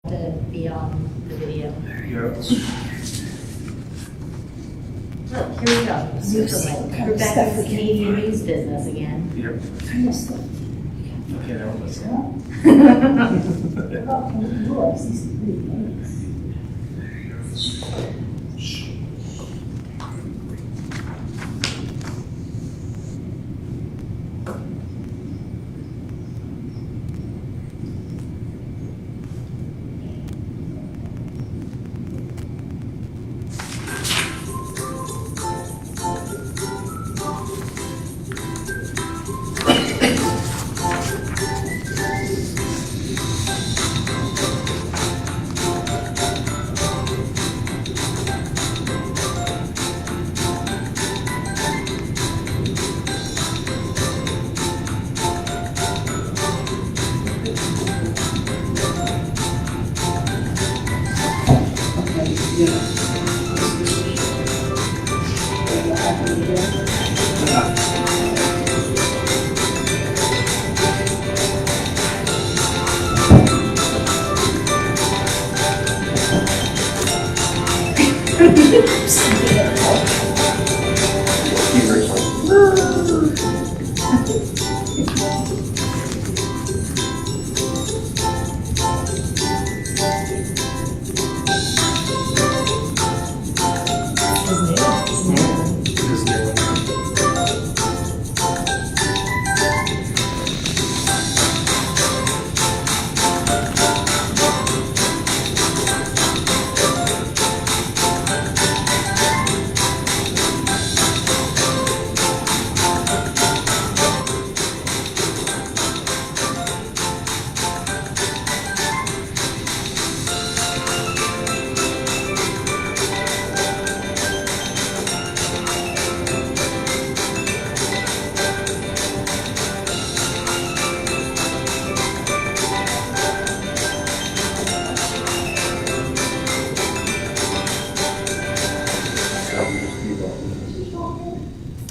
to be on the video. There you go. Look, here we go. Superman. Rebecca's Canadian news business again. Yep. Kind of stuff. Okay, now let's Well, these are pretty nice.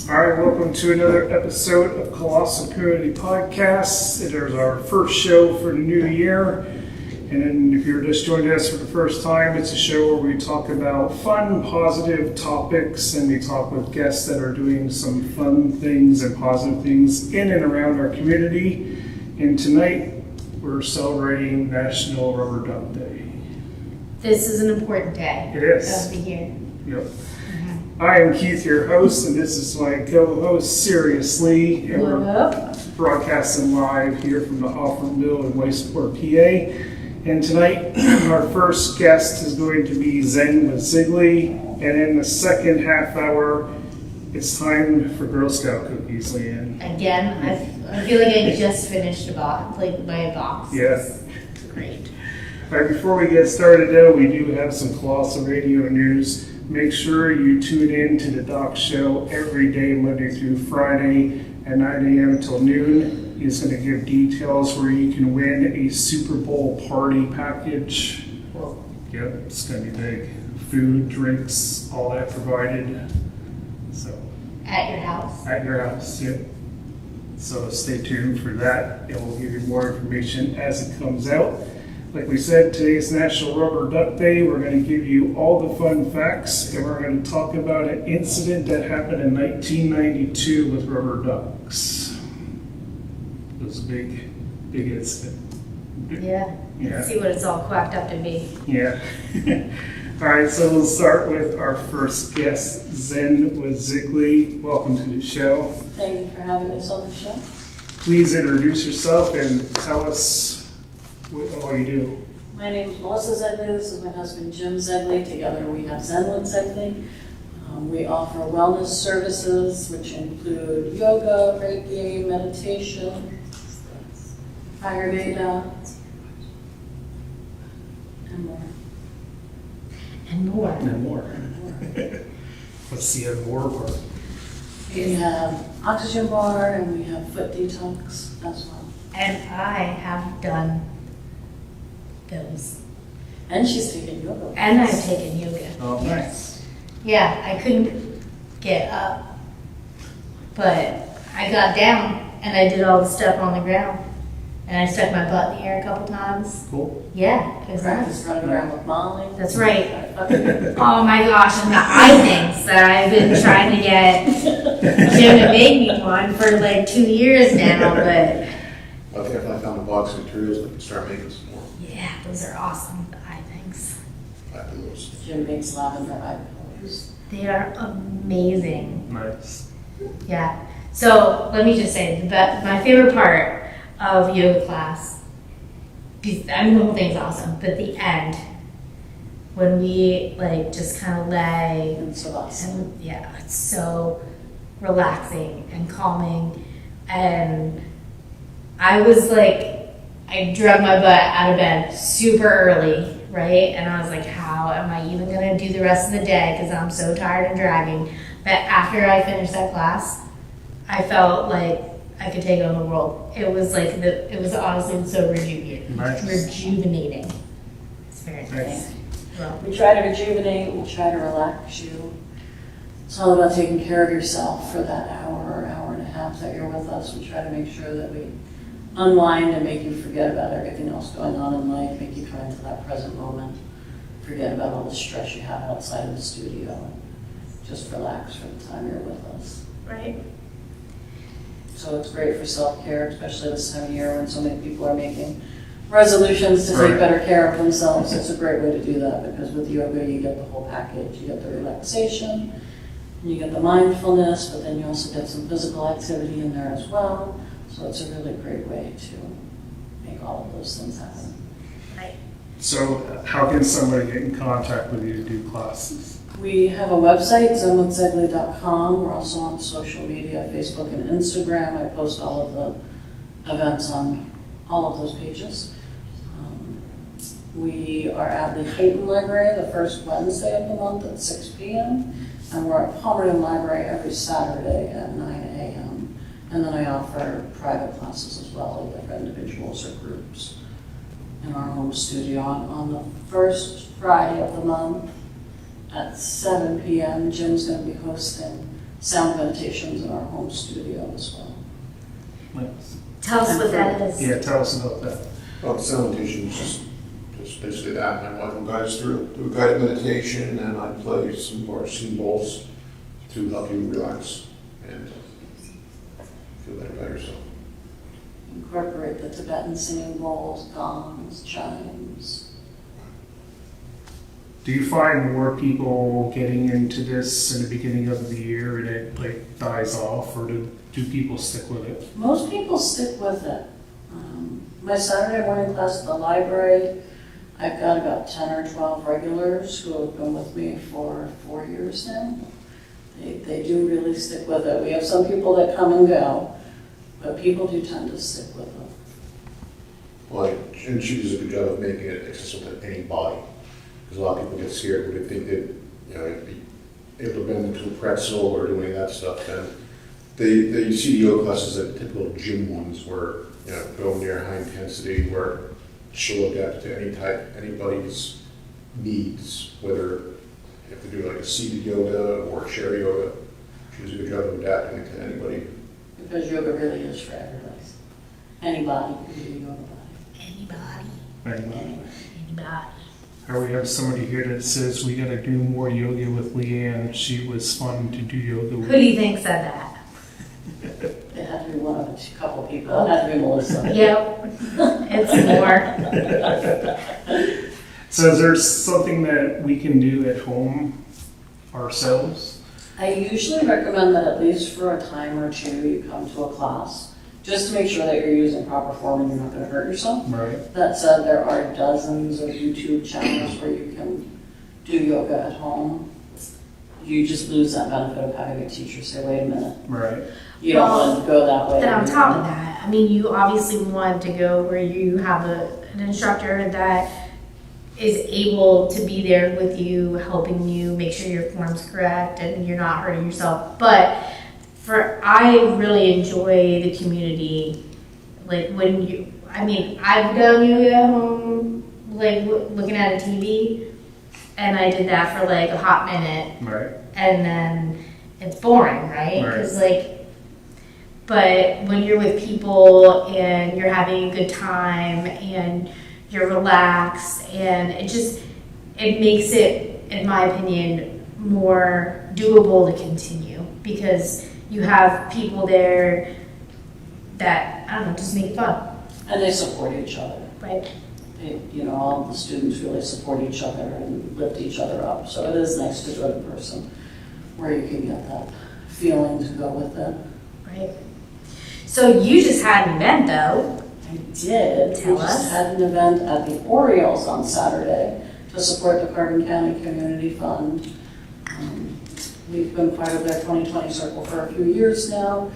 Alright, welcome to another episode of Colossal Community Podcast. It is our first show for the new year. And then if you're just joining us for the first time, it's a show where we talk about fun, positive topics, and we talk with guests that are doing some fun things and positive things in and around our community. And tonight, we're celebrating National Rubber Duck Day. This is an important day. It is. Of the year. Yep. I am Keith, your host, and this is my co-host, Seriously, and What we're up? broadcasting live here from the Hoffmanville in Westport, PA. And tonight, our first guest is going to be Zen with Zegley, and in the second half hour, it's time for Girl Scout cookies, Leanne. Again, I feel like I just finished a box, like my box. Yeah. Great. All right, before we get started, though, we do have some Colossal Radio news. Make sure you tune in to the Doc Show every day, Monday through Friday at 9 a.m. till noon. He's going to give details where you can win a Super Bowl party package. Cool. Yep, it's going to be big. Food, drinks, all that provided. So At your house. at your house, yep. So stay tuned for that, and we'll give you more information as it comes out. Like we said, today's National Rubber Duck Day. We're going to give you all the fun facts, and we're going to talk about an incident that happened in 1992 with rubber ducks. It was a big incident. Yeah. Yeah. See what it's all quacked up to be. Yeah. All right, so we'll start with our first guest, Zen with Zegley. Welcome to the show. Thank you for having us on the show. Please introduce yourself and tell us what all you do. My name is Melissa Zegley. This is my husband Jim Zegley. Together we have Zen with Zegley. We offer wellness services, which include yoga, Reiki, meditation, Ayurveda, and more. And more. No more. Let's see if more work. We have oxygen bar and we have foot detox as well. And I have done those. And she's taking yoga. And I've taken yoga. Oh, nice. Yeah, I couldn't get up, but I got down and I did all the stuff on the ground. and I stuck my butt in the air a couple times. Cool. Yeah, it was Practice nice. running around with Molly. That's right. Oh my gosh, and the eye things that I've been trying to get Jim to make me one for like 2 years now, but I think if I found a box of materials, I can start making some more. yeah, those are awesome, the eye things. I do those. Jim makes lavender eye pillows. They are amazing. Nice. Yeah. So let me just say, my favorite part of yoga class, I mean the whole thing's awesome, but the end, when we like just kind of lay, And Colossal. and yeah, it's so relaxing and calming, and I was like, I drug my butt out of bed super early, right? And I was like, how am I even gonna do the rest of the day because I'm so tired and dragging? But after I finished that class, I felt like I could take on the world. It was like it was honestly so rejuvenating. Nice. Rejuvenating. It's very nice. Nice. Well, We try to rejuvenate, we try to relax you. It's all about taking care of yourself for that hour or hour and a half that you're with us. We try to make sure that we unwind and make you forget about everything else going on in life, make you come into that present moment, forget about all the stress you have outside of the studio, and just relax for the time you're with us. right. So it's great for self-care, especially this time of year when so many people are making resolutions to take Right. better care of themselves. It's a great way to do that because with yoga you get the whole package. You get the relaxation, you get the mindfulness, but then you also get some physical activity in there as well. So it's a really great way to make all of those things happen. Right. So how can somebody get in contact with you to do classes? We have a website, zenwithzegley.com. We're also on social media, Facebook and Instagram. I post all of the events on all of those pages. We are at the Hayden Library the first Wednesday of the month at 6 p.m. And we're at Palmerton Library every Saturday at 9 a.m. And then I offer private classes as well, either for individuals or groups in our home studio. On the first Friday of the month, at 7 p.m., Jim's going to be hosting sound meditations in our home studio as well. Nice. Tell us what that is. Yeah, tell us about that. Well, the sound meditation is just basically that. My wife will guide us through, do a guided meditation, and I play some more symbols to help you relax and feel better about yourself. Incorporate the Tibetan singing bowls, gongs, chimes. Do you find more people getting into this in the beginning of the year and it like dies off, or do people stick with it? Most people stick with it. My Saturday morning class at the library, I've got about 10 or 12 regulars who have been with me for 4 years now. They do really stick with it. We have some people that come and go, but people do tend to stick with it. Well, and she does a good job of making it accessible to anybody. Because a lot of people get scared when they think that, you know, you'd be able to bend into a pretzel or do any of that stuff. And they see the yoga classes as typical gym ones where, you know, go near high intensity, where she'll adapt to anybody's needs, whether you have to do like a seated yoga or chair yoga. She does a good job of adapting it to anybody. Because yoga really is for everybody. Anybody can do yoga. Anybody. Anyway. Anybody. Or we have somebody here that says we gotta do more yoga with Leanne. She was fun to do yoga Who with. do you think said that? It had to be one of a couple people. It had to be Melissa. Yep. It's more. So is there something that we can do at home ourselves? I usually recommend that at least for a time or two you come to a class, just to make sure that you're using proper form and you're not going to hurt yourself. Right. That said, there are dozens of YouTube channels where you can do yoga at home. You just lose that benefit of having a teacher say, wait a minute, Right. you don't want to go that way. But on top of that, I mean, you obviously want to go where you have an instructor that is able to be there with you, helping you make sure your form's correct and you're not hurting yourself. But I really enjoy the community. Like I've done yoga at home, like looking at a TV, and I did that for like a hot minute, Right. and then it's boring, right? Right. Because But when you're with people and you're having a good time and you're relaxed, and it makes it, in my opinion, more doable to continue, because you have people there that, I don't know, just make it fun. And they support each other. Right. All the students really support each other and lift each other up. So it is nice to do it in person, where you can get that feeling to go with it. Right. So you just had an event, though. I did. Tell We us. just had an event at the Orioles on Saturday to support the Carbon County Community Fund. We've been part of their 2020 Circle for a few years now.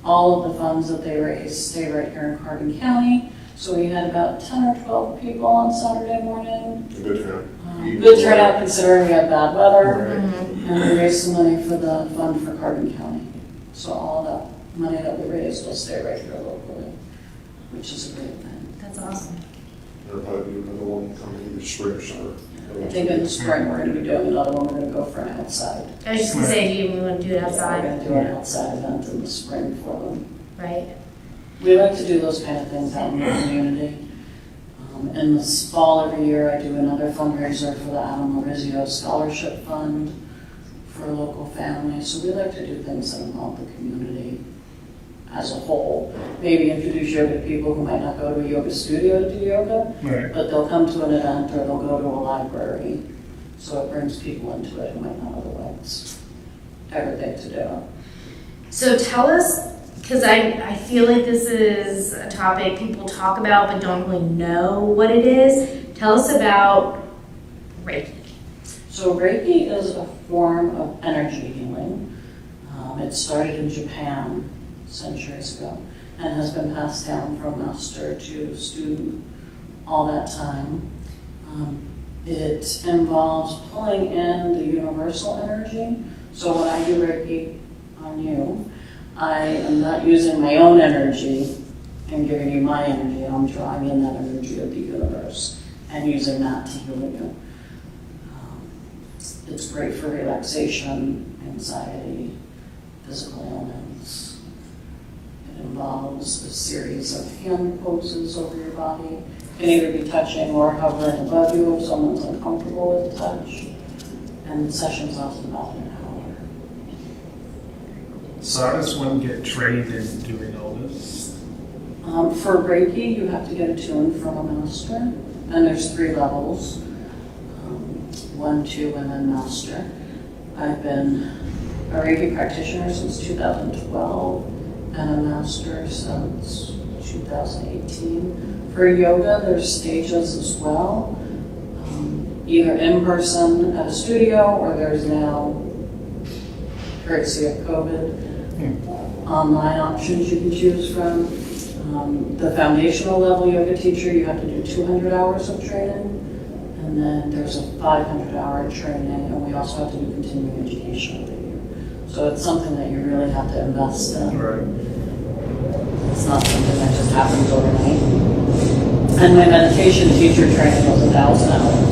All of the funds that they raise stay right here in Carbon County. So we had about 10 or 12 people on Saturday morning. Good turnout. Good turnout considering we had bad weather. Mm-hmm. And we raised some money for the fund for Carbon County. So all that money that we raised will stay right here locally, which is a great thing. That's awesome. There'll probably be another one coming in the spring or summer. I think in the spring we're going to be doing another one. We're going to go for an outside. I was just going to say, do you want to do it We're outside? going to do an outside event in the spring for them. Right. We like to do those kind of things out in the community. In the fall every year, I do another fundraiser for the Adam Marizio Scholarship Fund for local families. So we like to do things that involve the community as a whole. Maybe introduce yoga to people who might not go to a yoga studio to do yoga, Right. but they'll come to an event or they'll go to a library. So it brings people into it who might not otherwise ever think to do it. So tell us, because I feel like this is a topic people talk about but don't really know what it is. Tell us about Reiki. So Reiki is a form of energy healing. It started in Japan centuries ago and has been passed down from master to student all that time. It involves pulling in the universal energy. So when I do Reiki on you, I am not using my own energy and giving you my energy. I'm drawing in that energy of the universe and using that to heal you. It's great for relaxation, anxiety, physical illness. It involves a series of hand poses over your body. You can either be touching or hovering above you if someone's uncomfortable with touch. And the session's often about an hour. So how does one get trained in doing all this? For Reiki, you have to get attuned from a master, and there's 3 levels, 1, 2, and then master. I've been a Reiki practitioner since 2012, and a master since 2018. For yoga, there's stages as well, either in person at a studio, or there's now, courtesy of COVID, online options you can choose from. The foundational level yoga teacher, you have to do 200 hours of training. And then there's a 500-hour training, and we also have to do continuing education every year. So it's something that you really have to invest in. Right. It's not something that just happens overnight. And my meditation teacher training was 1,000 hours.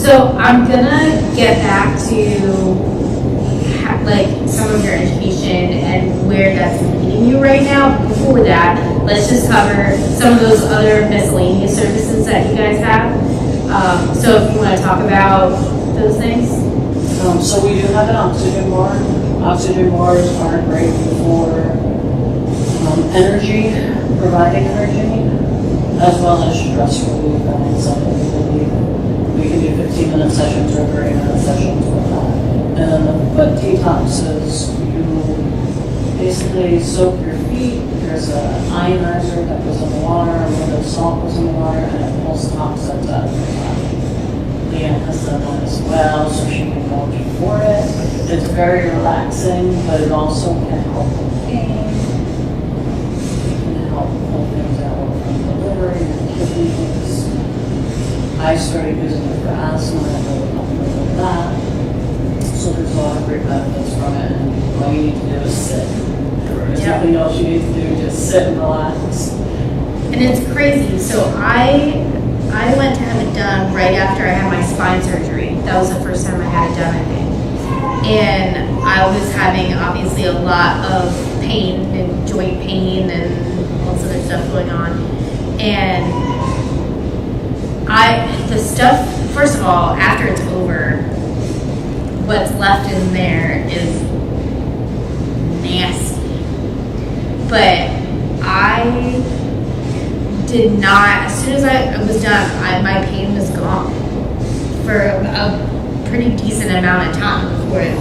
So I'm gonna get back to like some of your education and where that's leading you right now. Before that, let's just cover some of those other miscellaneous services that you guys have. So if you want to talk about those things. So we do have an oxygen ward. Oxygen wards are great for energy, providing energy, as well as stress relief and anxiety relief. We can do 15-minute sessions or 30-minute sessions with that. And then the foot detoxes, you basically soak your feet. There's an ionizer that goes in the water, a little bit of salt goes in the water, and it pulls toxins out of your body. Leanne has done that as well, so she can vouch for it. It's very relaxing, but it also can help with pain. It can help pull things out from the liver, your kidneys. I started using it for asthma, and really helped me with that. So there's a lot of great benefits from it, and all you need to do is sit. There's nothing else you need to do, just sit and relax. And it's crazy. So I went to have it done right after I had my spine surgery. That was the first time I had it done, I think. and I was having obviously a lot of pain and joint pain and all this other stuff going on. And the stuff, first of all, after it's over, what's left in there is nasty. But I did not, as soon as I was done, my pain was gone for a pretty decent amount of time before it,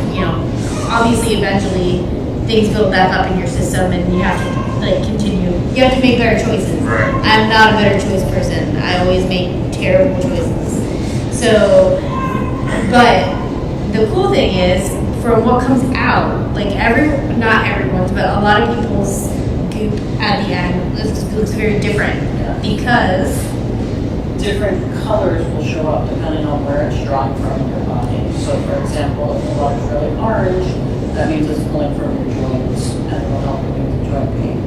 obviously eventually things build back up in your system and you have to continue, you have to make better choices. Right. I'm not a better choice person. I always make terrible choices. So, but the cool thing is, from what comes out, not everyone's, but a lot of people's goop at the end looks very different because different colors will show up depending on where it's drawn from in your body. So for example, if the water's really orange, that means it's pulling from your joints and it will help relieve the joint pain.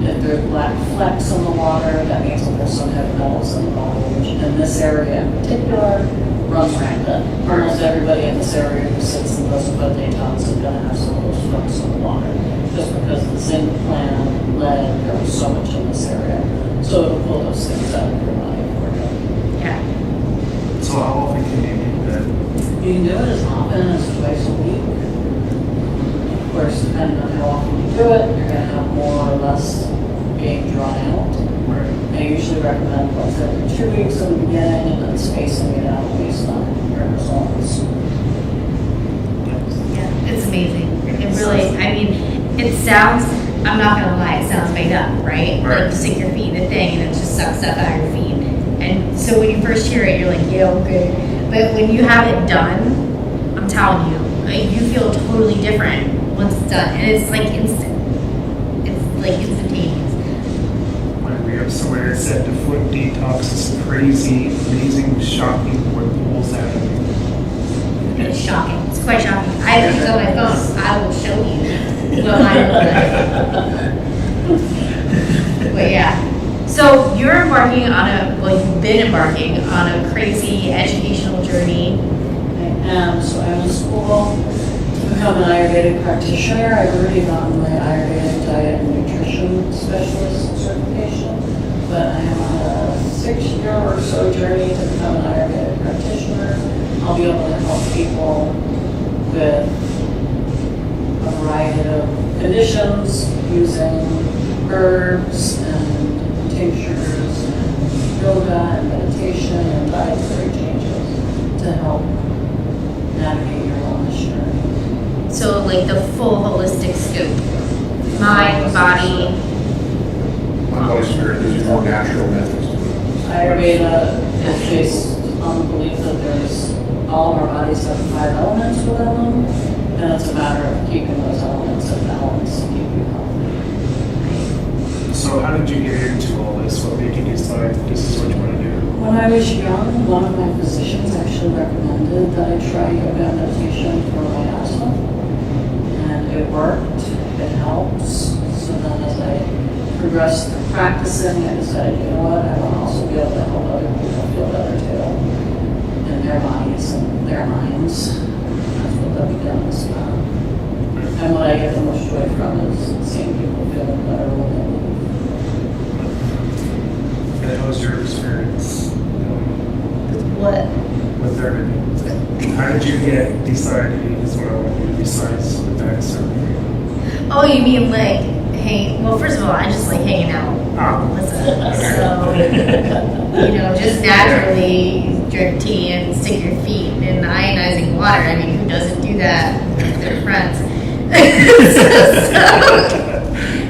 If there's black flecks in the water, that means that there's some heavy metals in the body, which in this area in particular runs rampant. Almost everybody in this area who sits and does a foot detox is going to have some of those flecks in the water, just because the zinc, plan, lead, there was so much in this area. So it'll pull those things out of your body for you. yeah. So how often can you do that? You can do it as often as twice a week. Of course, depending on how often you do it, you're going to have more or less being drawn out. Right. I usually recommend once every 2 weeks in the beginning and then spacing it out based on your results. Yeah, it's amazing. It really, it sounds, I'm not gonna lie, it sounds made up, right? Right. Like you stick your feet in the thing and it just sucks stuff out of your feet. And so when you first hear it, you're like, yeah, okay. But when you have it done, I'm telling you, you feel totally different once it's done. And it's like instant. It's like instantaneous. We have somewhere that said the foot detox is crazy, amazing, shocking, what pulls out of you. It's shocking. It's quite shocking. I have things on my phone. I will show you what mine looks like. But yeah. So you're embarking on you've been embarking on a crazy educational journey. So I'm in school to become an Ayurvedic practitioner. I've already gotten my Ayurvedic diet and nutrition specialist certification, but I am on a 6-year or so journey to become an Ayurvedic practitioner. I'll be able to help people with a variety of conditions using herbs and tinctures and yoga and meditation and dietary changes to help navigate your wellness journey. So like the full holistic scope. Mind, body. My body spirit, these are more natural methods to it. Ayurveda is based on the belief that all of our bodies have 5 elements within them, and it's a matter of keeping those elements in balance to keep you healthy. So how did you get into all this? What made you decide this is what you want to do? When I was young, one of my physicians actually recommended that I try yoga and meditation for my asthma, and it worked, it helps. So then as I progressed through practicing, I decided, you know what, I want to also be able to help other people feel better too, in their bodies and their minds. That's what the beginning is about. And what I get the most joy from is seeing people feeling better when they leave. And how was your experience What? with everything? How did you decided this is what I want to do besides the back surgery? Oh, you mean well, first of all, I just like hanging out. Listen, so, just naturally drink tea and stick your feet in ionizing water. I mean, who doesn't do that with their friends?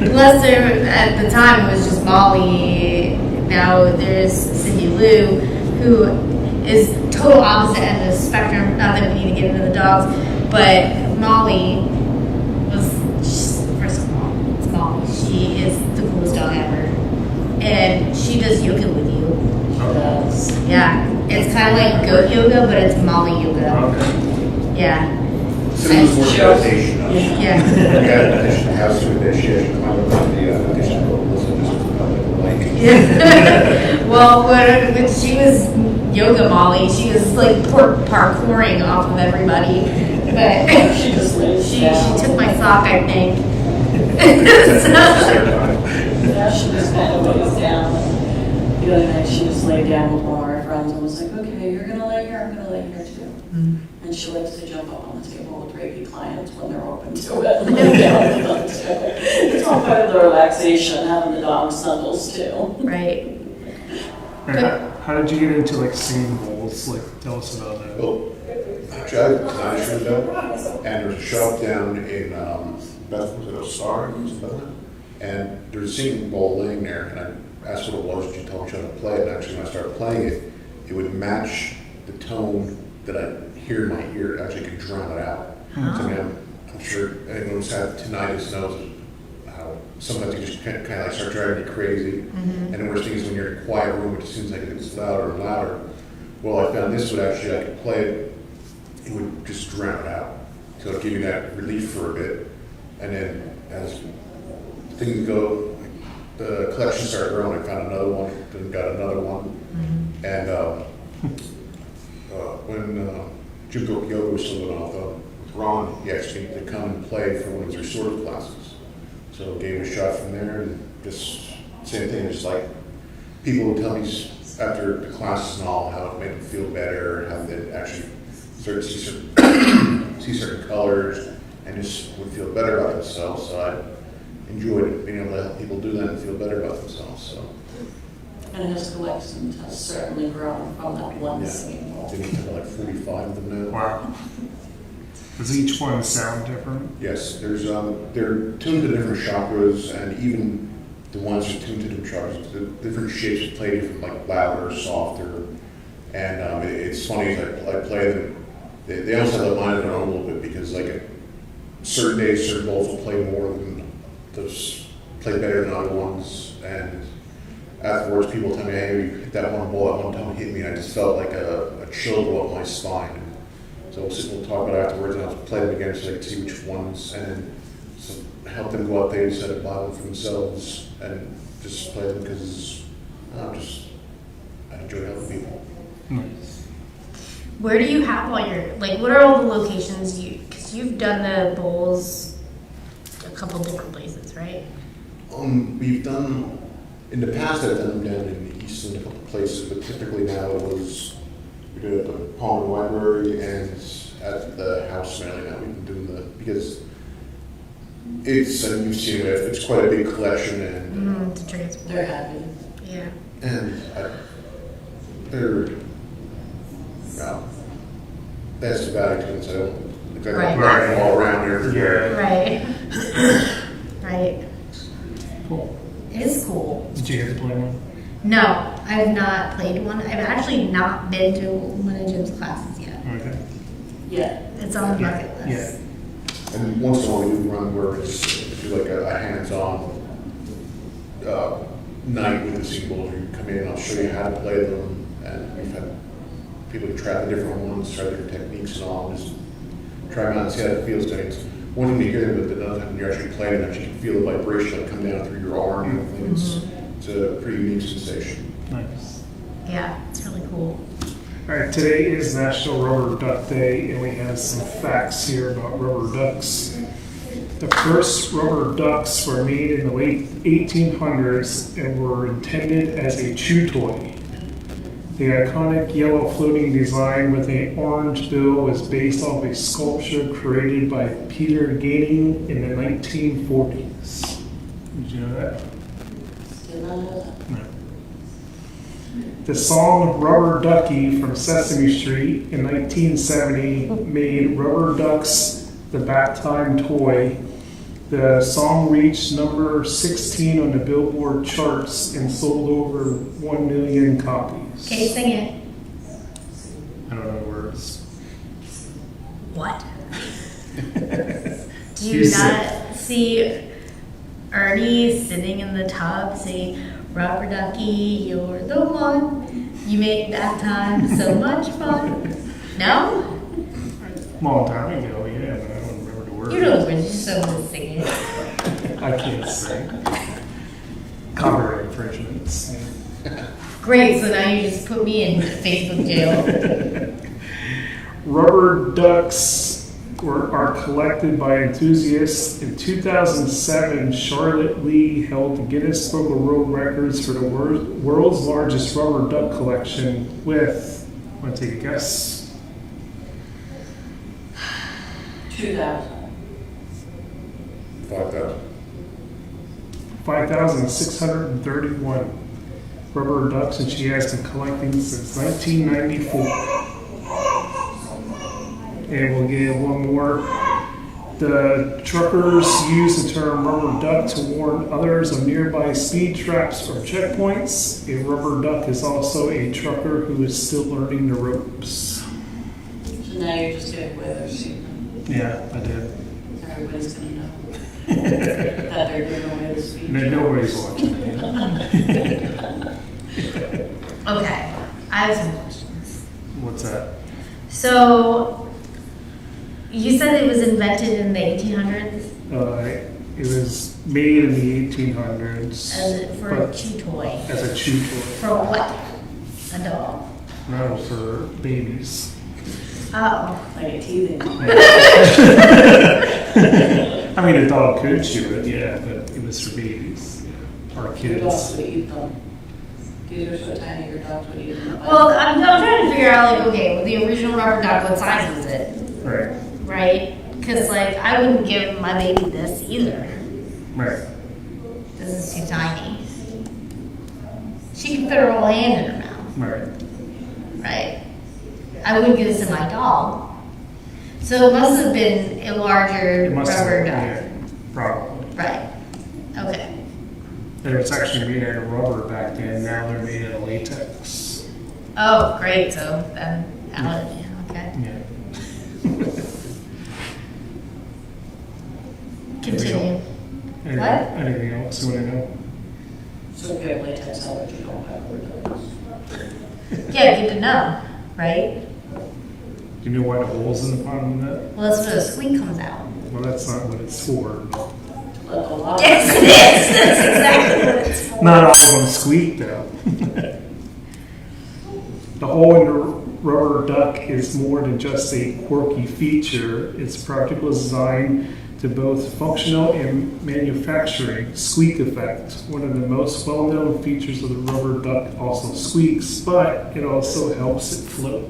Unless at the time it was just Molly. Now there's Cindy Lou, who is total opposite end of the spectrum. Not that we need to get into the dogs, but Molly first of all, it's Molly. She is the coolest dog ever. And she does yoga with you. Yeah. It's kind of like goat yoga, but it's Molly yoga. Okay. Yeah. Similar to meditation. Yeah. Meditation has to initiate, kind of like the meditation book, listen, just like. Well, when she was yoga Molly, she was like parkouring off of everybody. but She just lays she down. took my sock, I think. Yeah, she just kind of lays down. And the other night, she just laid down with one of our friends and was like, okay, you're gonna lay here, I'm gonna lay here too. And she likes to jump up on the table with Reiki clients when they're open to it and lay down with them too. It's all part of the relaxation, having the dog snuggles too. Right. And how did you get into like singing bowls? Like, tell us about that. Well, actually, I designed a show, and there's a shop down in Beth, was it Osar? And there's a singing bowl laying there, and I asked what it was, and she told me how to play it. And actually, when I started playing it, it would match the tone that I hear in my ear. It actually could drown it out. So I mean, I'm sure anyone who's had tinnitus knows how sometimes you just kind of like start driving you crazy. And the worst thing is when you're in a quiet room, it seems like it gets louder and louder. Well, I found this would actually, I could play it, it would just drown it out. So it'd give you that relief for a bit. And then as things go, the collection started growing. I found another one, then got another one. And when Jim Yoga was still going off with Ron, he asked me to come and play for one of his restorative classes. So gave it a shot from there, and just same thing, just like people would tell me after the classes and all how it made them feel better, how they actually started to see certain colors, and just would feel better about themselves. So I enjoyed being able to help people do that and feel better about themselves. So. And his collection has certainly grown from that one singing bowl. I think we have like 45 of them now. Wow. Does each one sound different? Yes, there's they're tuned to different chakras, and even the ones that are tuned to different chakras, the different shapes play different, like louder, softer. And it's funny, I play them, they almost have a mind of their own a little bit, because like at certain days, certain bowls will play more than those, play better than other ones. And afterwards, people tell me, hey, you hit that one ball, that one time it hit me, and I just felt like a chill go up my spine. So we'll talk about it afterwards, and I'll play them again so I can see which ones, and then so help them go out there instead of buy one for themselves, and just play them because I enjoy helping people. Nice. Where do you have all your, like, what are all the locations because you've done the bowls a couple different places, right? We've done, in the past I've done them down in the east in a couple places, but typically now it was, we did it at the Palmer Library and at the house mainly now. We've been doing because it's, and you've seen it, it's quite a big collection, and To transport. They're happy. Yeah. they're, well, that's the value to them, so I don't exactly Right. ride them all around everywhere. Right. Right. Cool. It is cool. Did you get to play one? No, I have not played one. I've actually not been to one of Jim's classes yet. Okay. Yeah. It's on the bucket list. And once in a while we do run where it's do like a hands-on night with the singles, where you come in and I'll show you how to play them, and we've had people try the different ones, try different techniques and all, just try them out and see how it feels. It's one thing to hear them, but another time when you're actually playing them, you can feel the vibration come down through your arm and everything. It's a pretty unique sensation. Nice. Yeah, it's really cool. All right, today is National Rubber Duck Day, and we have some facts here about rubber ducks. The first rubber ducks were made in the late 1800s and were intended as a chew toy. The iconic yellow floating design with an orange bill was based off a sculpture created by Peter Gaining in the 1940s. Did you know that? Did not know that. No. The song Rubber Ducky from Sesame Street in 1970 made rubber ducks the bath time toy. The song reached number 16 on the Billboard charts and sold over 1 million copies. Okay, sing it. I don't know the words. What? Do You you sing. not see Ernie sitting in the tub saying, Rubber Ducky, you're the one. You make that time so much fun. No? Long time ago, yeah, but I don't remember the words. You know when you so want to sing it. I can't sing. Copyright infringements. Great, so now you just put me in Facebook jail. Rubber ducks are collected by enthusiasts. In 2007, Charlotte Lee held the Guinness Book of World Records for the world's largest rubber duck collection with, want to take a guess? 2,000. 5,000. 5,631 rubber ducks, and she has been collecting since 1994. And we'll get one more. The truckers use the term rubber duck to warn others of nearby speed traps or checkpoints. A rubber duck is also a trucker who is still learning the ropes. So now you're just going to weather season. Yeah, I did. Everybody's going to know that they're giving away the speed. No, nobody's watching. Okay, I have some questions. What's that? So, you said it was invented in the 1800s It was made in the 1800s. for a chew toy. As a chew toy. For what? A dog. No, for babies. Oh. Like a teething. I mean, a dog could chew it, yeah, but it was for babies. Or Your dogs kids. would eat them. These are so tiny, your dogs would eat them. Well, I'm trying to figure out, like, okay, well, the original rubber duck, what size was it? Right, Right? Because, like, I wouldn't give my baby this either. right. This is too tiny. She can fit her whole hand in her mouth, Right. right? I wouldn't give this to my dog. So it must have been a larger It must have rubber been, duck. yeah, probably. Right. Okay. They was actually made out of rubber back then, now they're made out of latex. Oh, great. So then, out of okay. Yeah. Continue. Anything, What? anything else you want to know? So if you have latex allergy, you don't have dogs. Yeah, good to know, right? Do you know why the hole's in the bottom of that? Well, that's where the squeak comes out. Well, that's not what it's for. Let a lot. Yes, it is. That's exactly what it's for. Not all of them squeak, though. The hole in the rubber duck is more than just a quirky feature. Its practical design to both functional and manufacturing. Squeak effect. One of the most well-known features of the rubber duck also squeaks, but it also helps it float.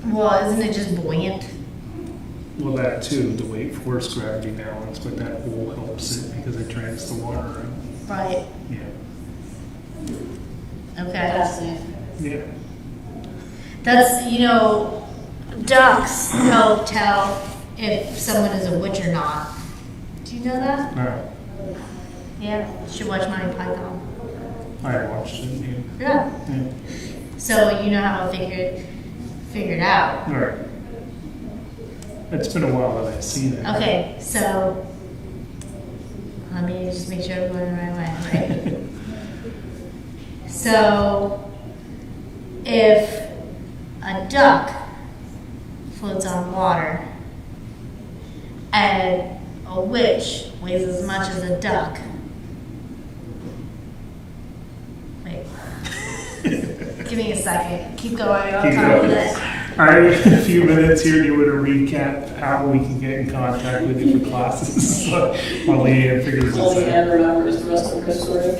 Well, isn't it just buoyant? Well, that too, the weight, force, gravity balance, but that hole helps it because it drains the water out. Right. Yeah. Okay. Fascinating. Yeah. That's, ducks help tell if someone is a witch or not. Do you know that? No, Yeah. You should watch Monty Python. I watched it. Yeah. Yeah. So you know how to figure it out. All right. It's been a while that I've seen it. Okay, so let me just make sure I'm going the right way, right? So if a duck floats on water and a witch weighs as much as a duck, wait, give me a second. Keep going. I'll Keep come up going. with it. All right, we have a few minutes here. Do you want to recap how we can get in contact with you for classes? While Leanne figures All this the out. end remembers the rest of the story.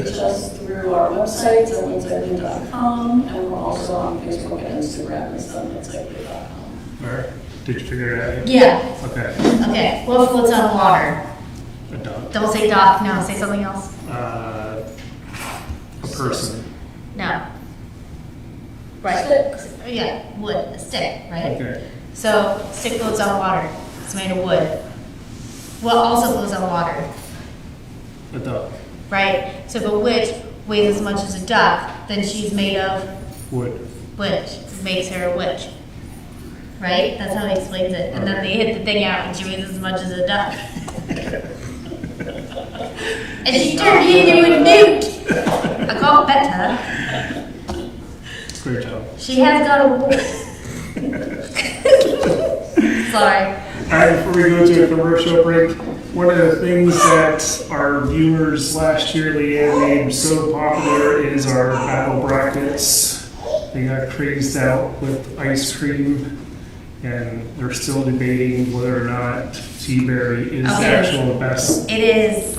Just through our websites at zegley.com, and we're also on Facebook and Instagram and stuff at zegley.com. All right. Did you figure it out yet? Yeah. Okay. Okay. What floats on water? A duck. Don't say duck. No, say something else. A person. No. Right. Yeah, wood, a stick, right? Okay. So, stick floats on water. It's made of wood. What also floats on water, A duck. right? So, if a witch weighs as much as a duck, then she's made of Wood. witch. Makes her a witch. Right? That's how he explains it. And then they hit the thing out and she weighs as much as a duck. And she turned into a newt. I got better. Great job. She has got a. Sorry. All right, before we go to a commercial break, one of the things that our viewers last year, Leanne, made so popular is our battle brackets. They got crazed out with ice cream, and they're still debating whether or not Seaberry is Okay. actually the best. It is.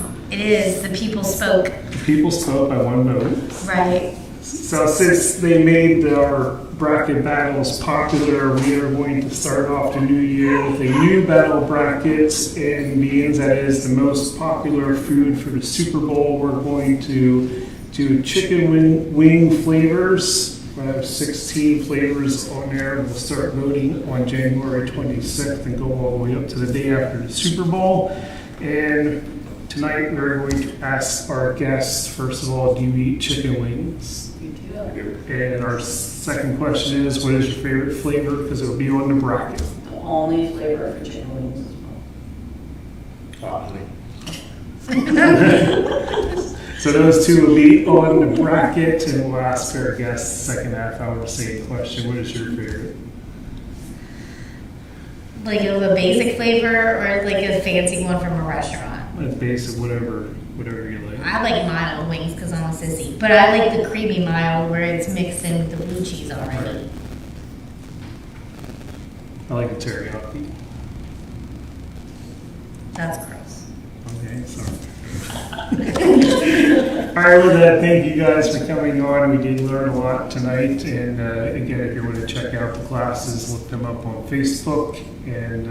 The people spoke, The people spoke by one vote. right? So since they made our bracket battles popular, we are going to start off the new year with a new battle bracket, and being that is the most popular food for the Super Bowl, we're going to do chicken wing flavors. We have 16 flavors on there. We'll start voting on January 26th and go all the way up to the day after the Super Bowl. And tonight we're going to ask our guests, first of all, do you eat chicken wings? And our second question is, what is your favorite flavor? Because it'll be on the bracket. The only flavor for chicken wings is So those two will be on the bracket, and we'll ask our guests the second half hour the same question. What is your favorite? Like a basic flavor or like a fancy one from a restaurant. Basic, whatever you like. I like mild wings because I'm a sissy, but I like the creamy mild where it's mixed in with the blue cheese already. I like a teriyaki. That's gross. Okay, sorry. All right, with that, thank you guys for coming on. We did learn a lot tonight. And again, if you want to check out the classes, look them up on Facebook. And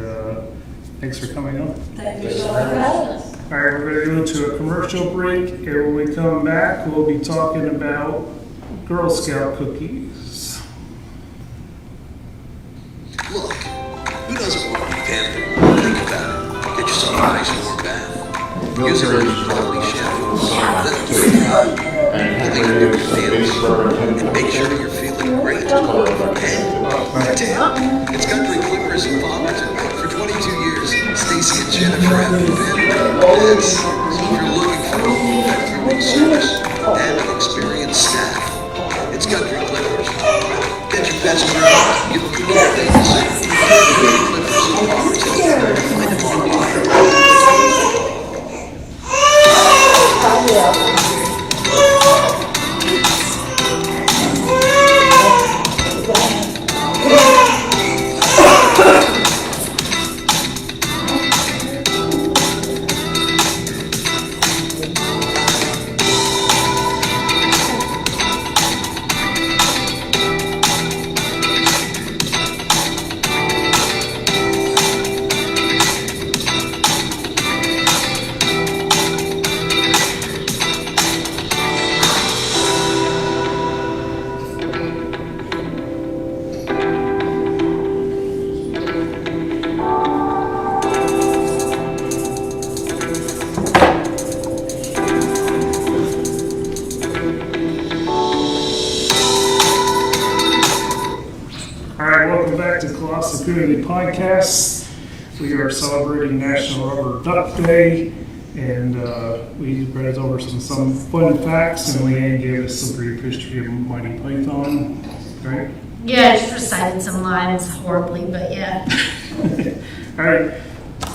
thanks for coming on. Thank you so much for having us. All right, we're going to go to a commercial break. And when we come back, we'll be talking about Girl Scout cookies. Look, who doesn't want to be pampered? Think about it. Get yourself a nice warm bath. Use a really quality shampoo. Then clean up your feels. And make sure you're feeling great. And, damn, it's country clippers and bobbers. For 22 years, Stacy and Jennifer have been pets. So if you're looking for a effective service and an experienced staff, it's country clippers. Get your pets around. Give them the care they deserve. Clippers and bobbers. Find them online. Colossal Community Podcast. We are celebrating National Rubber Duck Day, and we read over some fun facts, and Leanne gave us some brief history of Mighty Python, right? Yeah, I just recited some lines horribly, but yeah. All right.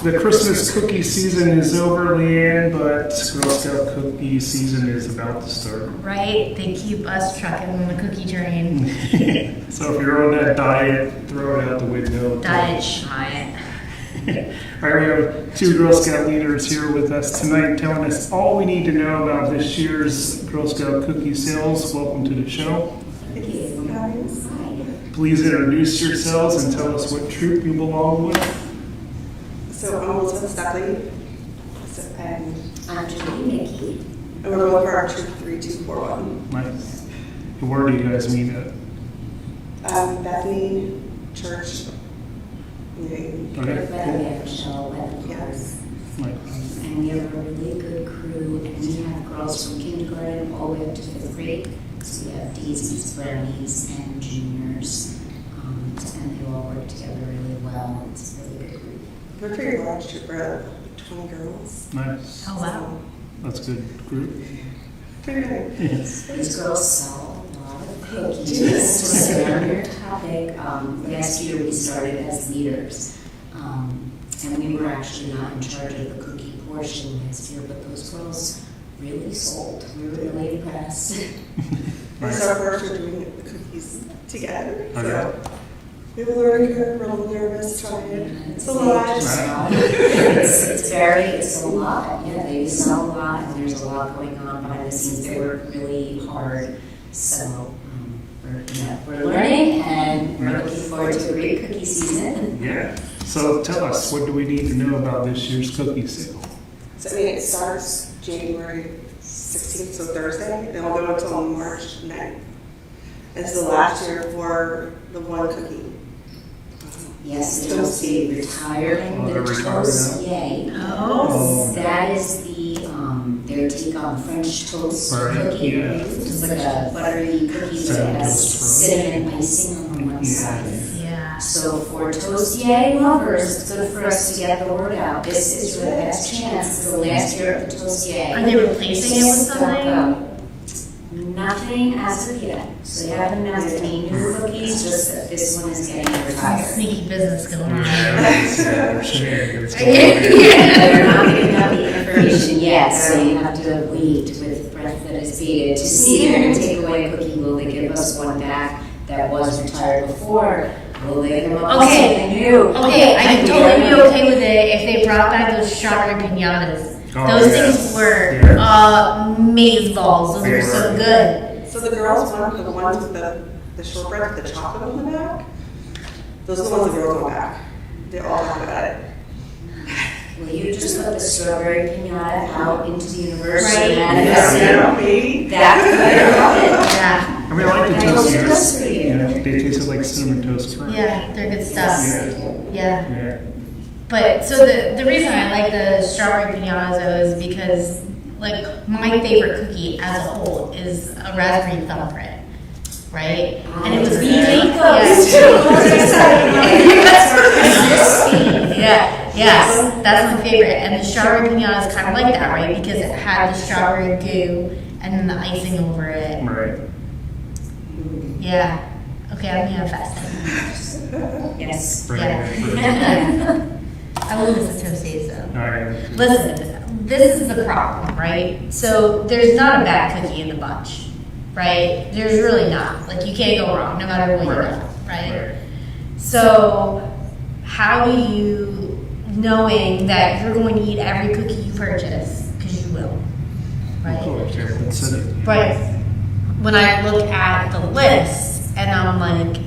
The Christmas cookie season is over, Leanne, but Girl Scout cookie season is about to start. Right? They keep us trucking on the cookie train. So if you're on that diet, throw it out the window. Diet schmiet. All right, we have two Girl Scout leaders here with us tonight telling us all we need to know about this year's Girl Scout cookie sales. Welcome to the show. Please introduce yourselves and tell us what troop you belong with. So I'm Elizabeth Zegley, and I'm Julie Mickey. we're going for our troop 3241. Nice. And where do you guys meet at? Bethany Church. Okay. We have Michelle Webb, Yes. Nice. and we have a really good crew, and we have girls from kindergarten all the way up to 5th grade. So we have D's, brownies, and juniors, and they all work together really well. It's a really good group. We're a pretty large troop. We're 20 girls. Nice. Oh, wow. That's a good group. Pretty good. These girls sell a lot of cookies. To stay on your topic, last year we started as leaders. And we were actually not in charge of the cookie portion last year, but those girls really sold. We were really impressed. It's our first for doing the cookies together. Okay. So we were learning her, we're a little nervous trying it. It's a lot. It's a lot. Yeah, they sell a lot, and there's a lot going on behind the scenes. They work really hard. So we're learning, and we're looking forward to a great cookie season. Yeah. So tell us, what do we need to know about this year's cookie sale? So I mean, it starts January 16th, so Thursday, and we'll go until March 9th. It's the last year for the one cookie. Yes, the Toasty retiring the Toasty. Oh. That is their take on French toast cookie. Yeah. It's like a buttery cookie that has cinnamon icing on one side. Yeah. So for Toastier lovers, it's good for us to get the word out. This is your best chance. It's the last year of the Toastier. Are they replacing it with something? Nothing as of yet. So you haven't announced any new cookies, just that this one is getting retired. Sneaky business going on. Yeah, shenanigans. They're not giving out the information yet, so you have to wait with breath that is bated to see if they're going to take away a cookie. Will they give us one back that was retired before? Will they come up with something new? Okay, I can totally be okay with it if they brought back those strawberry pinatas. Those things were maze balls. Those were so good. So the girls want the ones with the shortbread with the chocolate on the back. Those are the ones the girls want back. They all talk about it. Will you just let the strawberry pinata out into the universe Right. and manifest it? Maybe. That's good. Yeah, I mean, I like the That toast. goes for you. Yeah, they tasted like cinnamon toast crunch. yeah, they're good stuff. Yeah. Yeah. Yeah. But so the reason I like the strawberry pinatas though is because like my favorite cookie as a whole is a raspberry thumbprint, right? And it was really yeah, that's my favorite. And the strawberry pinata is kind of like that, right? Because it had the strawberry goo and then the icing over it. Right. Yeah. Okay, I'm manifesting. Yes. Yeah. I will listen to Toasties though. All right. Listen, this is the problem, right? So there's not a bad cookie in the bunch, right? There's really not. Like you can't go wrong no matter what you do, right? So how do you, knowing that you're going to eat every cookie you purchase, because you will, Of right? course, yeah, that's it. But when I look at the list and I'm like,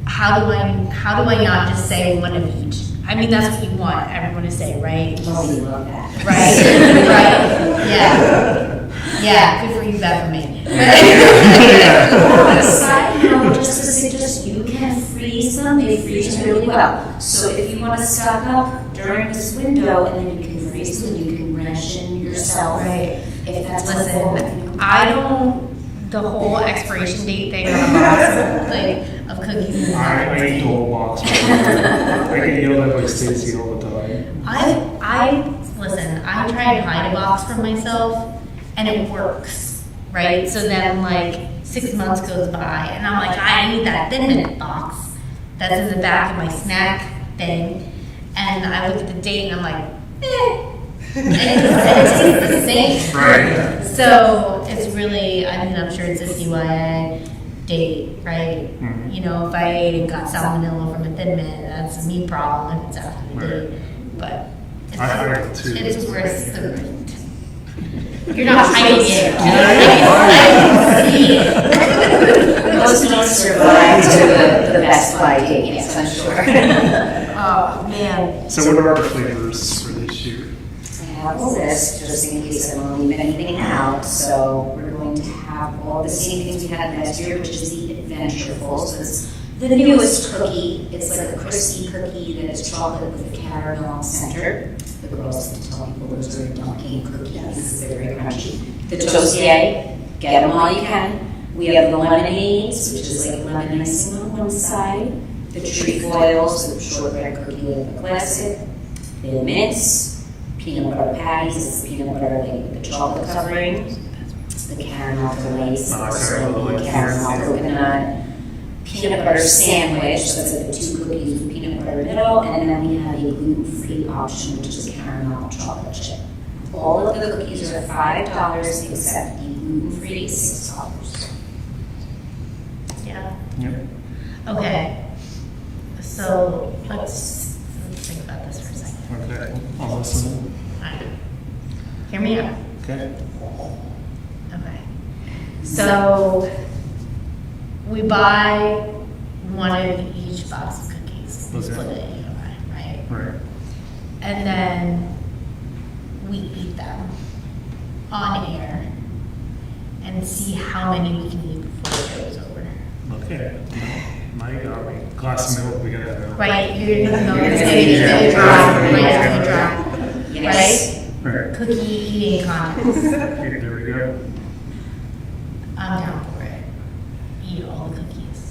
how do I not just say one of each? I mean, that's what you want everyone to say, right? Oh, we love that. Right, right, yeah. Yeah, good for you, bad for me. On a side note, just to suggest you can freeze them. They freeze really well. So if you want to stock up during this window, and then you can freeze them, you can ration yourself. Right. If that's Listen, I don't, the whole expiration date thing on a box of cookies. I eat the whole box. I get yelled at by Stacy all the time. Listen, I try and hide a box from myself, and it works, right? So then, like, 6 months goes by, and I'm like, I need that Thin Minute box that's in the back of my snack thing, and I look at the date, and I'm like, and it tastes the same. Right. So it's really, I mean, I'm sure it's a CYA date, right? Mm-hmm. You know, if I ate and got salmonella from a Thin Mint, that's a me problem if it's after the date. But I have it too. it's worth the risk. You're not hiding it. I can see it. Those don't survive to the Best Buy date, yes, I'm sure. Oh, man. So what are our flavors for this year? I have a list, just in case I don't leave anything out. So we're going to have all the same things we had last year, which is the Adventureful. So it's the newest cookie. It's like a crispy cookie that is chocolate with a caramel center. The girls like to tell people those are dunking cookies. They're very crunchy. The Toastier, get them all you can. We have the lemonades, which is like lemon icing on one side. The trefoils, the shortbread cookie with the classic. The mints, peanut butter patties, it's peanut butter like the chocolate covering. The caramel glaze, the caramel coconut. Peanut butter sandwich, so that's like the 2 cookies with peanut butter middle. And then we have a gluten-free option, which is caramel chocolate chip. All of the cookies are $5 except the gluten-free is $6. Yeah. Yep. Okay. So let's think about this for a second. Okay, I'll listen. Alright. Hear me out. Okay. Okay. So we buy one of each box of cookies. We Okay. split it, you and I, right? Right. And then we eat them on air and see how many we can eat before the show is over. Okay. My glass of milk, we gotta know. Right? You're gonna know it's gonna dry. Right? It's gonna dry. Yes. Right. Cookie eating contest. Okay, there we go. I'm down for it. Eat all the cookies.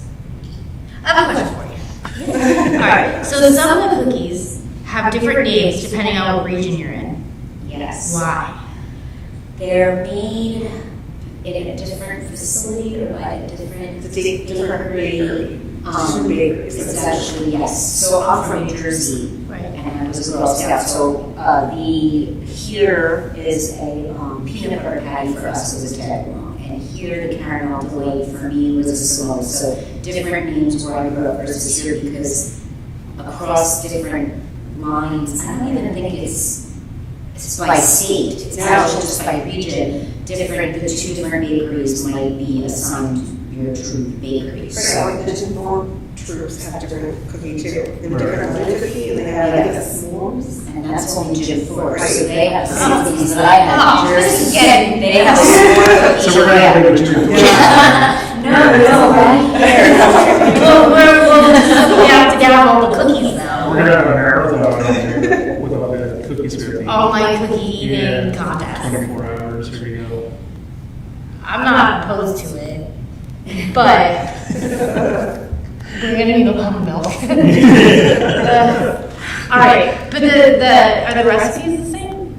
I have a question for you. Alright, so some of the cookies have different names depending on what region you're in. Yes. Why? They're made in a different facility or by a different bakery. It's actually, yes. So I'm from New Jersey. Right. And I was a Girl Scout, so here is a peanut butter patty for us, it was tag long. And here the caramel delight for me was a Samoa. So different names where I grew up versus here because across different lines, I don't even think it's by state, it's now just by region. The two different bakeries might be assigned your true bakery. So like the Jim troops have different cookie too, and different kind of cookie, and they have like s'mores. And that's only Jim Ford, so they have the same things that I have in Jersey. Again. They have s'more cookies. So we're gonna have a two. No, right here. We have to get out all the cookies now. We're gonna have a marathon with all the cookies we have to eat. All my cookie eating Yeah. contest. 24 hours, here we go. I'm not opposed to it, but we're gonna need a lot of milk. All right, but are the recipes the same?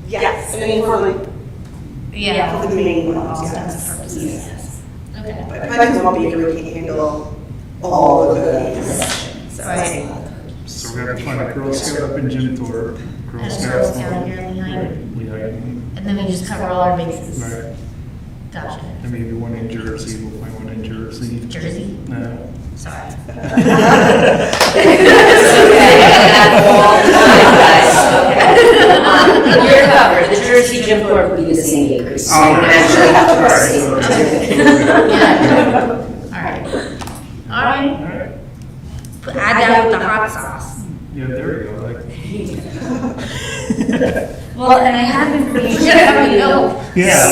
Yes, I mean for like Yeah. for the main ones, All yes. intents and purposes, yes. Okay. But if I can all bakery can't handle all of the cookies. Right. So we're gonna find a Girl Scout up in Jim Thorpe, Girl And a Scout. Girl Scout here in Lehigh. Lehigh. And then we just cover all our bases. Right. Gotcha. And maybe one in Jersey, we'll find one in Jersey. Jersey? No. Sorry. You're covered. The Jersey Jim Thorpe would be the same bakery. So you don't actually have to Yeah. All right. All right. All right. Add that with the hot sauce. Yeah, there we go. Well, and I have information. Yeah, no. Yeah.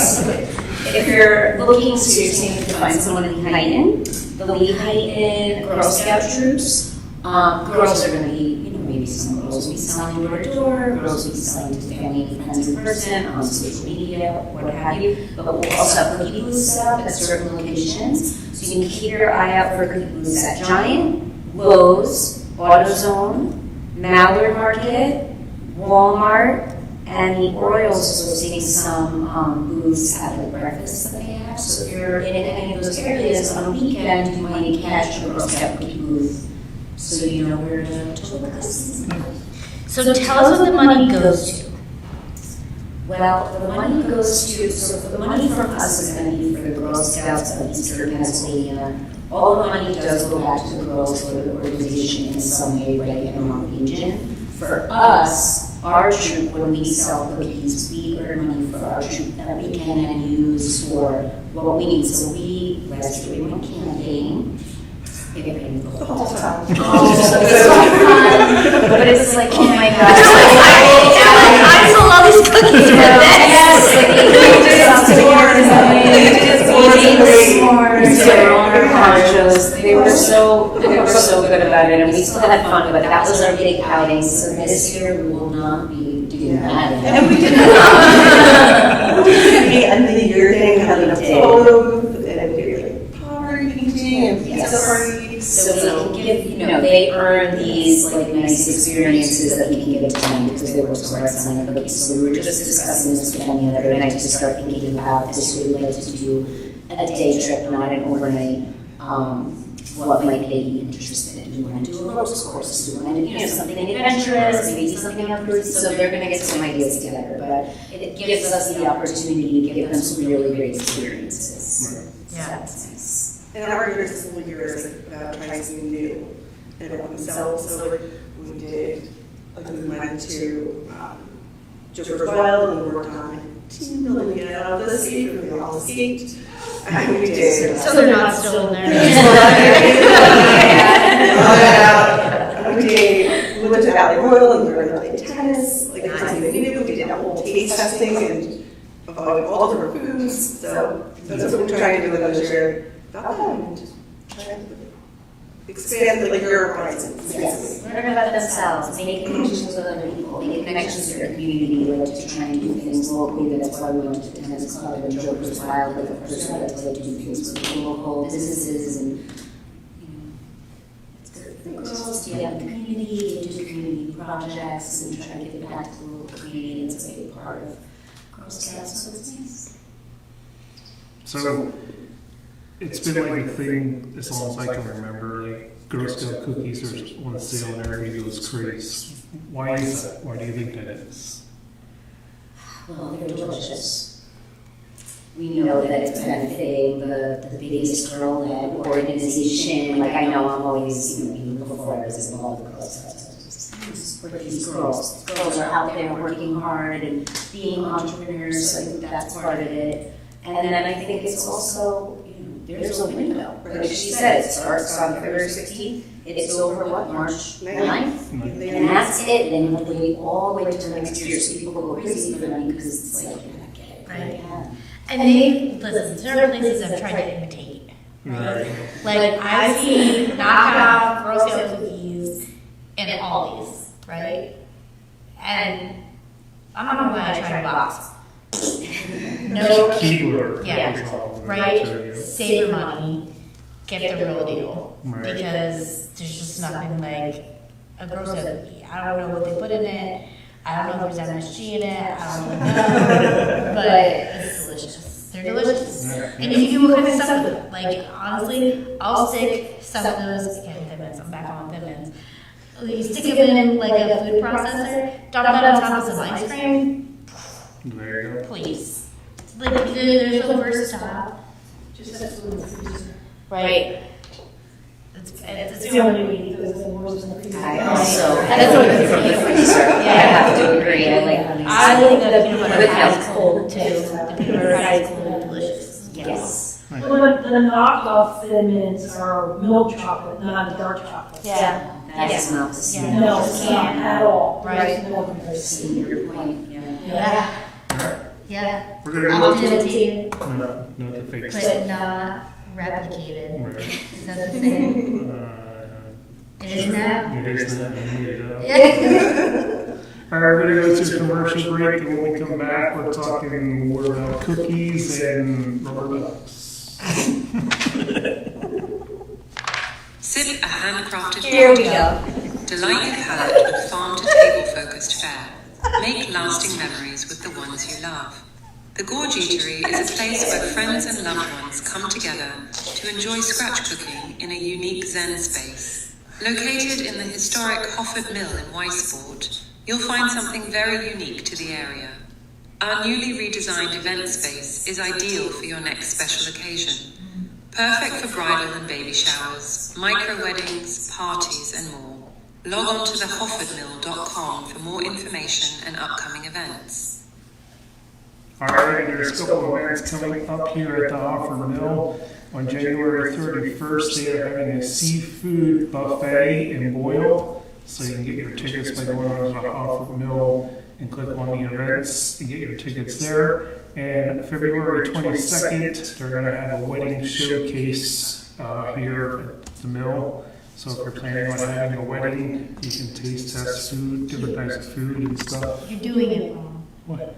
If you're looking seriously to find someone in the Lehigh Girl Scout troops, girls are going to be, maybe some girls will be selling door to door, girls will be selling to family and friends in person, on social media, what have you. But we'll also have cookie booths set up at certain locations. So you can keep your eye out for cookie booths at Giant, Lowe's, AutoZone, Mallard Market, Walmart, and the Orioles is hosting some booths at the breakfast that they have. So if you're in any of those areas on a weekend, you might catch a Girl Scout cookie booth so you know where to look us. So tell us what the money goes to. Well, the money goes to, so the money from us is going to be for the Girl Scouts of Eastern Pennsylvania. All the money does go back to the girls or the organization in some way right in our region. For us, our troop, when we sell cookies, we earn money for our troop that we can then use for what we need. So we, last year, we went campaign. Maybe I can go the whole time. So it's so fun, but it's like, oh my gosh. I still love these cookies. Yes, like we did s'mores, they were on our ponchos. They were so good about it, and we still had fun, but that was our big outing. So this year we will not be doing that. And we did the end of the year thing, having a photo booth, and we did like pottery painting and pizza parties. So we can give, they earn these like nice experiences that we can give to them because they work so hard selling cookies. So we were just discussing this with them the other night to start thinking about this. We'd like to do a day trip, not an overnight what might they be interested in? Do you want to do a ropes course? Do you want to do something adventurous? Maybe something outdoorsy? So they're going to get some ideas together, but it gives us the opportunity to give them some really great experiences. Yeah. So that's nice. And our years this whole year is like about trying something new and about themselves. So like we did, like we went to Joker's Wild and we worked on team building, get out of the skate, we all escaped. And we did. So they're not still in there. We went to Valley Royal and we were going to play tennis. Like we did a whole taste testing and of all different foods. So that's what we're trying to do with this year. And just try to expand like your horizons. Yes, learn about themselves, make connections with other people, make connections with their community, like to try and do things locally. That's why we went to the tennis club and Joker's Wild, like the first one, to like do things with the local businesses and, you know, it's good for the girls to get out in the community and do community projects and try to give back to the local community. It's a big part of Girl Scouts, so it's nice. So it's been like a thing as long as I can remember. Like Girl Scout cookies are on sale in every those crates. Why is that? Why do you think that is? Well, they're delicious. We know that it's benefiting the biggest girl-led organization. Like I know I'm always, even before I was involved with Girl Scouts, for these girls. Girls are out there working hard and being entrepreneurs, so I think that's part of it. And then I think it's also, there's a window. Like she said, it starts on February 16th. It's over, March 9th? And that's it. Then you have to wait all the way till next year. So people go crazy for money because it's like, you're not getting it. Right. Yeah. And there are places I've tried to imitate. Right. Like I've seen knockoff Girl Scout cookies in Aldi's, right? And I'm not going to try a box. No. Keyword. Yeah. Right? Save your money. Get the real deal. Right. Because there's just nothing like a Girl Scout cookie. I don't know what they put in it. I don't know if there's MSG in it. I don't know. But it's delicious. They're delicious. Yeah. And you can do what kind of stuff with them. Like, honestly, I'll stick some of those, again, Thin Mints, I'm back on Thin Mints. You stick them in like a food processor, dump it on top of some ice cream. There you go. Please. Like, they're so versatile. Just as food in the freezer. Right. It's the only way to eat those things in the freezer. I also, That's what it's in the freezer. I have to agree. I think the peanut butter pie is cold too. The peanut butter pie is cold and delicious. Yes. But the knockoff Thin Mints are milk chocolate, not dark chocolate. Yeah. That's not the same. No, it's not at all. Right. There's no comparison. Your point, yeah. Yeah. Yeah. We're gonna I'll look do it to you, not the fake but stuff. not replicated. Right. Is that the thing? It is now? It is not. Yeah. All right, we're gonna go to a commercial break, and when we come back, we're talking more about cookies and rubber ducks. Sip a handcrafted Here we cocktail. Delight your palate with farm-to-table focused fare. Make lasting memories with the ones you love. The Gorge Eatery is a place where friends and loved ones come together to enjoy scratch cooking in a unique Zen space. Located in the historic Hofford Mill in Weisport, you'll find something very unique to the area. Our newly redesigned event space is ideal for your next special occasion. Perfect for bridal and baby showers, micro-weddings, parties, and more. Log on to thehoffordmill.com for more information and upcoming events. All right, there's a couple of events coming up here at the Hofford Mill. On January 31st, they are having a seafood buffet in Boyle. So you can get your tickets by going on to the Hofford Mill and click on the events and get your tickets there. And February 22nd, they're going to have a wedding showcase here at the mill. So if you're planning on having a wedding, you can taste test food, different types of food and stuff. You're doing it wrong. What?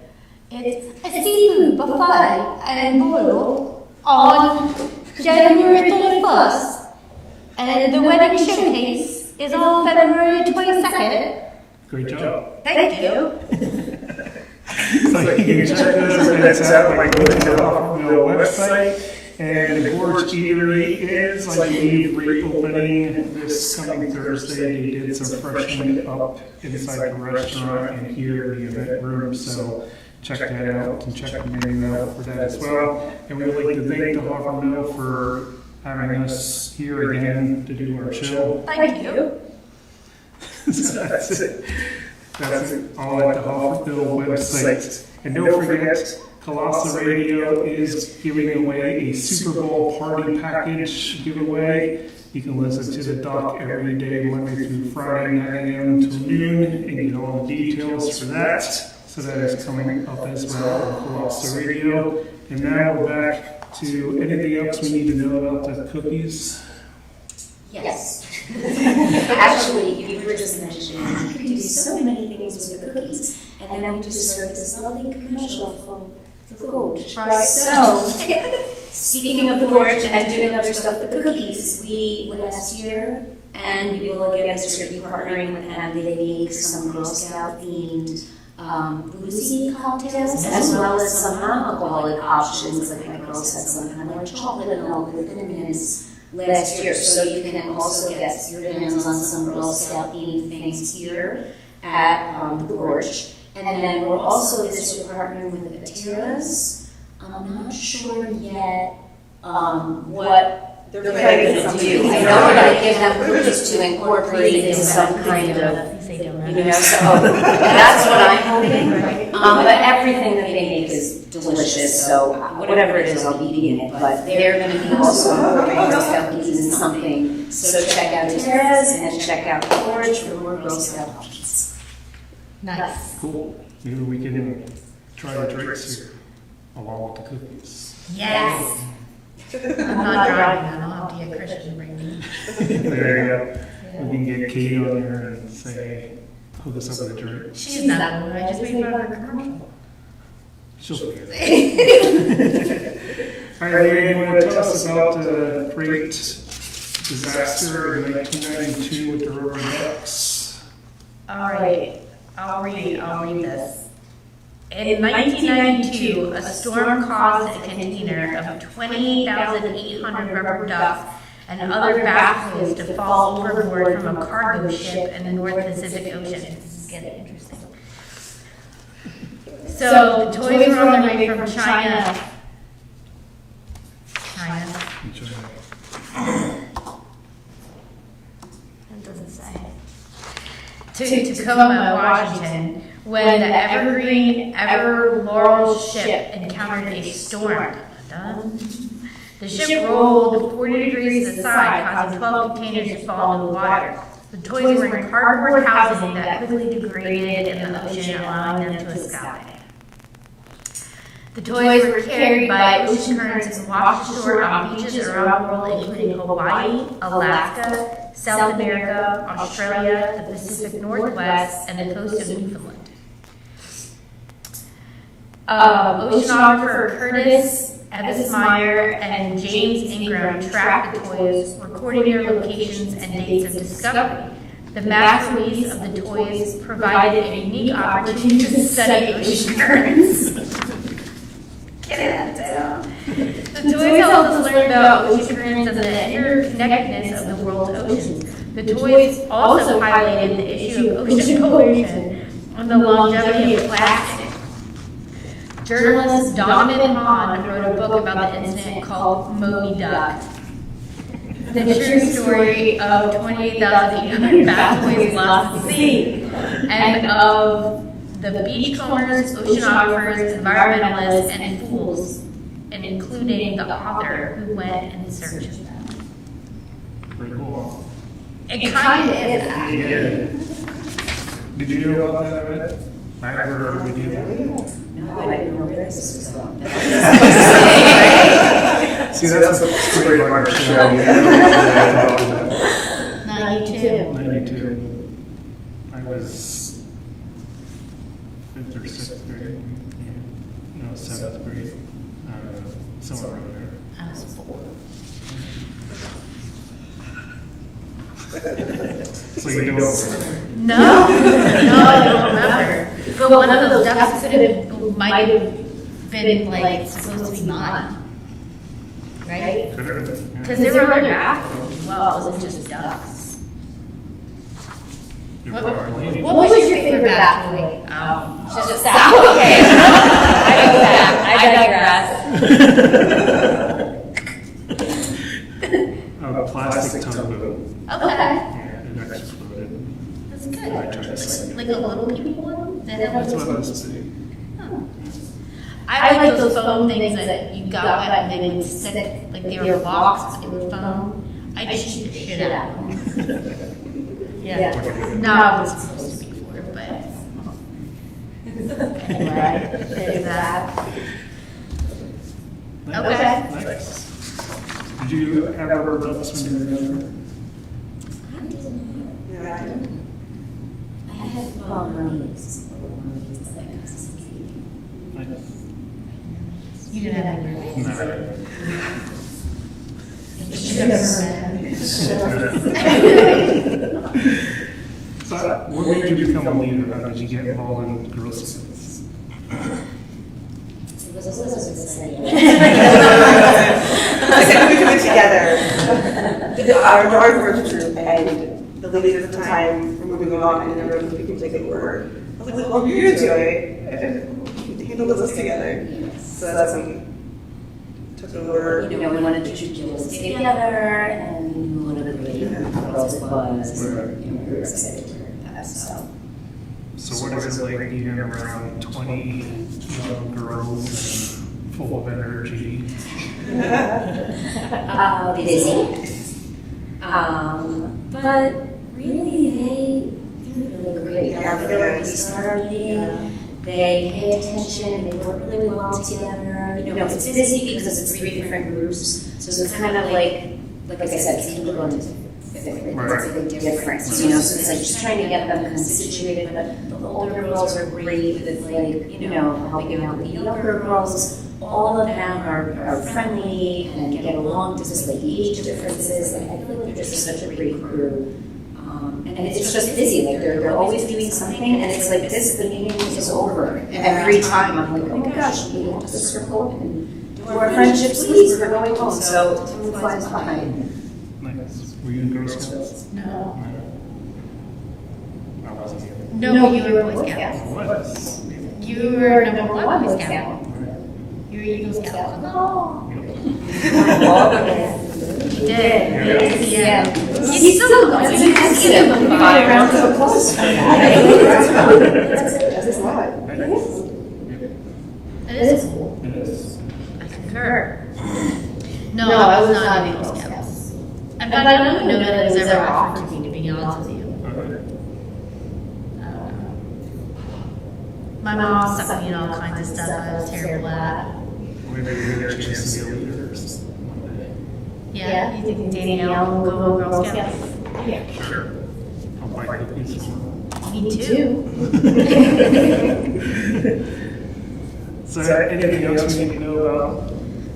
It's a seafood buffet and boil on January 31st. And the wedding showcase is on February 22nd. Great job. Thank you. So you can check those events out by going to the Hoffordville website. And the Gorge Eatery is, I believe, reopening this coming Thursday. They did some freshening up inside the restaurant and here in the event room, so check that out and check the menu out for that as well. And we would like to thank the Hoffer Mill for having us here again to do our show. Thank you. So that's it. That's it. All at the Hoffer Mill website. And don't forget, Colossal Radio is giving away a Super Bowl party package giveaway. You can listen to the doc every day, Monday through Friday, 9 a.m. to noon, and get all the details for that. So that is coming up as well on Colossal Radio. And now we're back to anything else we need to know about the cookies. Yes. Actually, you were just mentioning you can do so many things with the cookies, and then we just heard this lovely commercial from the Gorge. Right. So, speaking of the Gorge and doing other stuff with the cookies, we went last year, and we will again this year be partnering with them. They make some Girl Scout themed boozy cocktails, as well as some non-alcoholic options. Like my girls had some kind of like chocolate and all with mints last year, so you can also get your hands on some Girl Scout themed things here at the Gorge. And then we're also this year partnering with the Pateras. I'm not sure yet what they're planning to do. I know we're going to give them cookies to incorporate into some kind of, so that's what I'm hoping. But everything that they make is delicious, so whatever it is, I'll be eating it. But they're going to be also incorporating Girl Scout cookies in something. So check out Pateras and check out the Gorge for more Girl Scout options. Nice. Cool. Maybe we can try the drinks here along with the cookies. Yes. I'm not driving. I'll have to get Christian to bring me. There you go. We can get Kate on there and say, hook us up with a drink. She's not one. I just made fun of her commercial. She'll be there. All right, Leah, you want to tell us about the great disaster in 1992 with the rubber ducks? All right. I'll read this. In 1992, a storm caused a container of 28,800 rubber ducks and other baffles to fall overboard from a cargo ship in the North Pacific Ocean. This is getting interesting. So the toys were on their way from China. It doesn't say. To Tacoma, Washington, when the Evergreen Ever Laurel ship encountered a storm. The ship rolled 40 degrees to the side, causing 12 containers to fall into the water. The toys were in cardboard housing that quickly degraded in the ocean, allowing them to escape. The toys were carried by ocean currents and washed ashore on beaches around the world, including Hawaii, Alaska, South America, Australia, the Pacific Northwest, and the coast of Newfoundland. Oceanographer Curtis Ebbesmeyer and James Ingram tracked the toys, recording their locations and dates of discovery. The mass release of the toys provided a unique opportunity to study ocean currents. Get that down. The toys helped us learn about ocean currents and the interconnectedness of the world's oceans. The toys also highlighted the issue of ocean pollution and the longevity of plastic. Journalist Donovan Hahn wrote a book about the incident called Moby Duck. The true story of 28,800 bath toys lost at sea, and of the beachcombers, oceanographers, environmentalists, and fools, and including the author who went in search of them. Pretty cool. It kind of is. Yeah. Did you know about that event? I heard of it. No, I didn't know this was about. See, that's a great part of the show. 92. 92. I was 5th or 6th grade. No, 7th grade. Somewhere around there. I was 4. So you don't remember? No, I don't remember. But one of those ducks might have been like supposed to be mine. right? Could have been, yeah. Because there were other bathrooms as well, it wasn't just ducks. You're probably- What was your favorite bathroom? Just that. Okay. I digress. A plastic tugboat. Okay. Yeah, it exploded. That's I tried to good. save it. Like a little people one? That's what I was saying. I like those foam things that you got wet and they would stick, like they were blocks in foam. I just shoot the shit out of them. Yeah. Not what it's supposed to be for, but. Anyway, there's that. Okay. Nice. Did you have ever done this when you were younger? Yeah. I have mermaids. You didn't have any. No. So, when did you become a leader? How did you get involved in Girl Scouts? It was exciting. So we put together our drawing board group, and the ladies at the time were moving on, and there were people taking over. I was like, well, you're going to do it. We handle this together. So that's when we took over. You know, we wanted to keep girls together, and we knew what a great girls it was. And, you know, we were excited to hear that. So what is it like being around 20 young girls and full of energy? Busy. But really, they're really great. After we start our meeting, they pay attention, they work really well together. You know, it's busy because it's 3 different groups, so it's kind of like I said, it's kindergarten to 5th grade. It's a big difference, you know, so it's like just trying to get them kind of situated, but the older girls are great with like, you know, helping out the younger girls. All of them are friendly and get along, just like age differences. Like, I feel like they're just such a great crew. And it's just busy, like they're always doing something, and it's like this, the meeting is over. And every time I'm like, oh my gosh, we have to circle and do our friendships, please, we're going home. So time flies by. Nice. Were you in Girl Scouts? No. I wasn't. No, you were Boy Scout. What? You were #1 Boy Scout. You were Eagle Scout. Oh. You did. Yeah. He's still going. You can see him 5 rounds of applause for that. That's a lot. It is cool. It is. I concur. No, I was not in Eagle Scouts. And I don't even know that it was ever offered to me, to be honest with you. My mom stuck me in all kinds of stuff I was terrible at. Maybe we get a chance to be leaders one day. Yeah, you think Danielle will go Girl Scouts? Yeah, sure. I'll buy cookies. Me too. So anything else we need to know about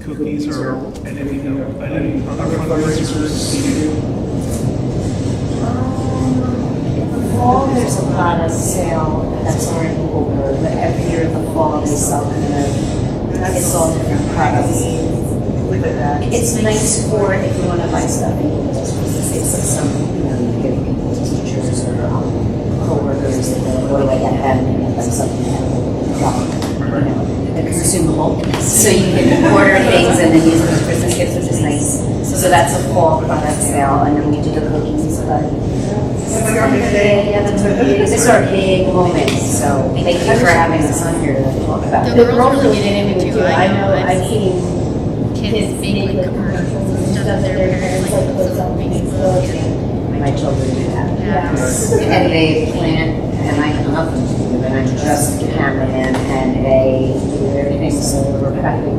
cookies or anything, any other fundraisers you do? Fall, there's a lot of sale that's already over, but every year in the fall they sell it's all different products. It's nice for if you want to buy stuff and it's like some, you know, you give people to teachers or co-workers that go away ahead and get them something consumable. So you can order things and then use them as Christmas gifts, which is nice. So that's a fall product sale, and then we do the cookies. This is our big moment, so thank you for having us on here to talk about it. The girls really get into it too. I know I've seen kids make like commercials and stuff that their parents like post on Facebook. My children do that. Yeah. And they plan, and I come up and I'm just the cameraman, and they do everything, so we're prepping.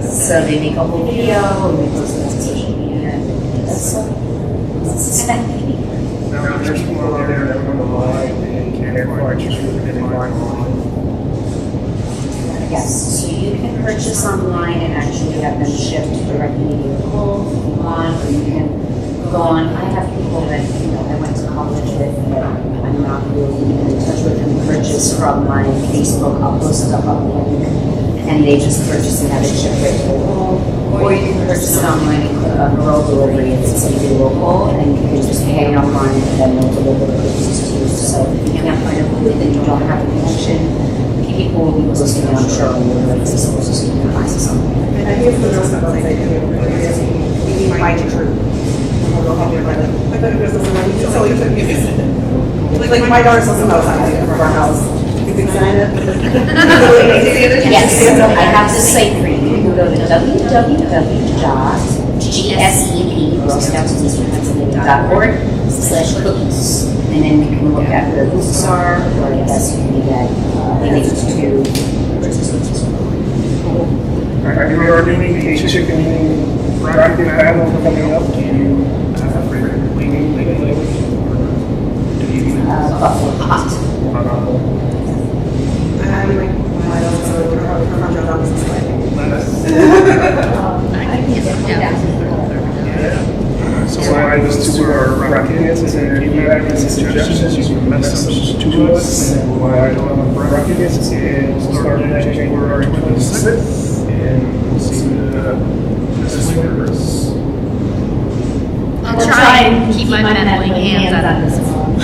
So they make a whole video, and they post it on social media, and that's exciting. Now, there's people out there that want to buy and can't quite buy online. Yes, so you can purchase online and actually have them shipped directly to your home if you want, or you can go on. I have people that, you know, I went to college with that I'm not really in touch with and purchase from my Facebook. I'll post stuff up and they just purchase and have it shipped right to the wall. Or you can purchase it online and click on rural delivery. It's easy local and you can just hang it up on it and then they'll deliver the cookies to you. So if you can't find a booth and you don't have a connection, people will be listening, I'm sure, on your Facebook so you can find something. And I hear from those that I do, we need my true. We'll help you find it. Like my daughter doesn't know how to do it for our house. You can sign it. Yes, I have the site for you. You can go to www.gsep.org/cookies. And then you can look at where booths are, or I guess you can get links to purchase cookies. Are you already a chicken bracket battle coming up? Do you have a favorite leaning leg? Do you Buffalo hot. I'm like, my daughter, her job is like, So I was to our brackets, and if you have any suggestions, you can message to us, and we'll add on the brackets, and we'll start in January 26th, and we'll see the winners. I'll try and keep my meddling hands out of this one.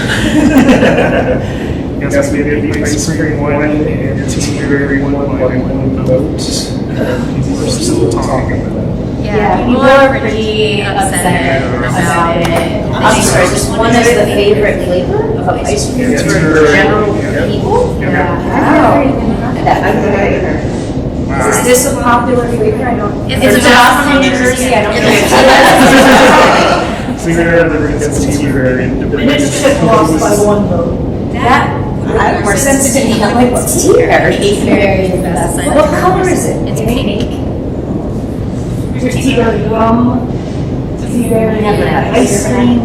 Yes, we did the ice cream one, and tea one by one vote. People are still talking about it. Yeah, people are pretty upset about it. I'm sorry, just one is the favorite flavor of ice cream for general people? Wow. Is this a popular flavor? I don't. It's not from New Jersey. I don't know. See, there gets tea berry. And it's just lost by one vote. That, more sense to me. I'm like, what's tea berry? Tea berry is the best. What color is it? It's pink. There's tea berry rum, tea berry ice cream.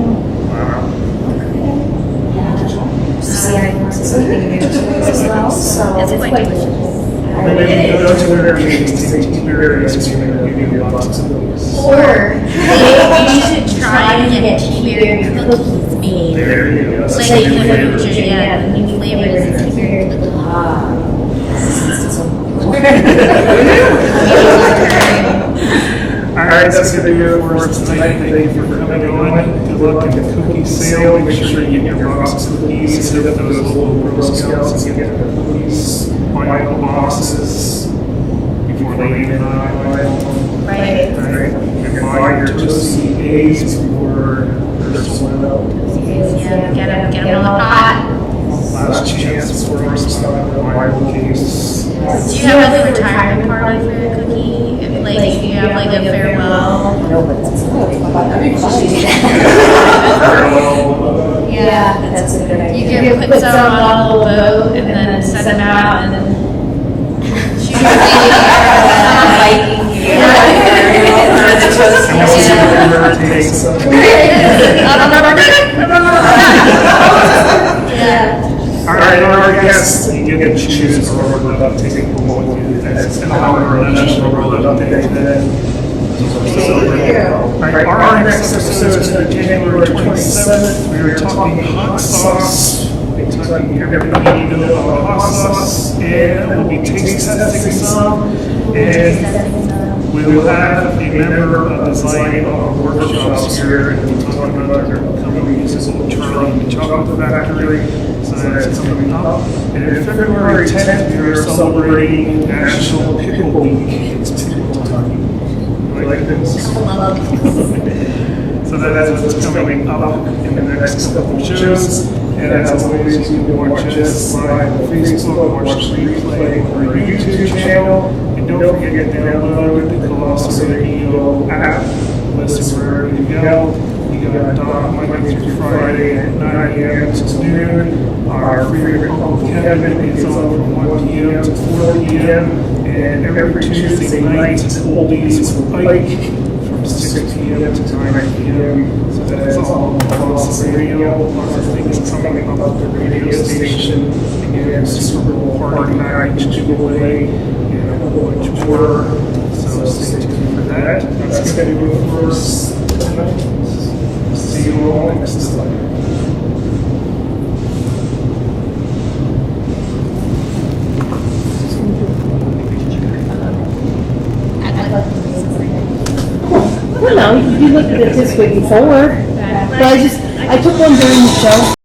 See, I learned something new as well, so. It's quite delicious. Maybe go to their meetings, take tea berry ice cream, and give you lots of those. Or maybe you should try and get tea berry cookies made. There you go. Like you put the new flavors in tea berry cookies. All right, that's going to do it for us tonight. Thank you for coming on. Good luck in the cookie sale. Make sure you get your box of cookies, hit up those little Girl Scouts and get the cookies, buy the boxes before they even arrive. Right. All right, you can buy your toasty A's before they're sold out. Yeah, get them on the pot. Last chance for us to have a Bible case. Do you have a retirement party for your cookie? Like, you have like a farewell? No, but that's good. Yeah. That's a good idea. You can put some on a little boat and then send them out and then shoot them All right, our guests, you get to choose or we're not taking one with you. That's an hour or a national road update today. All right, our next episode is January 27th. We are talking hot sauce. We're talking everything you need to know about hot sauce. And we'll be taste testing some. And we will have a member of design our workshops here. And we'll talk about our upcoming musical Charlie and the Chocolate Factory. So that's coming up. And in February 10th, we are celebrating National Pickle Week. It's pickle time. Like this. So that's what's coming up in the next couple of shows. And as always, you can watch us live on Facebook, watch the replay on our YouTube channel. And don't forget to download the Colossal Radio app. Listen wherever you go. You got Monday through Friday at 9 a.m. to noon. Our favorite Uncle Kevin is on from 1 p.m. to 4 p.m. And every Tuesday night, Oldies with Ike from 6 p.m. to 9 p.m. So that's all on Colossal Radio. Lots of things coming up the radio station. Again, Super Bowl party package giveaway and a whole bunch more. So stay tuned for that. That's going to do it for us tonight. See you all next time. looked at it this way before, but I took one during the show.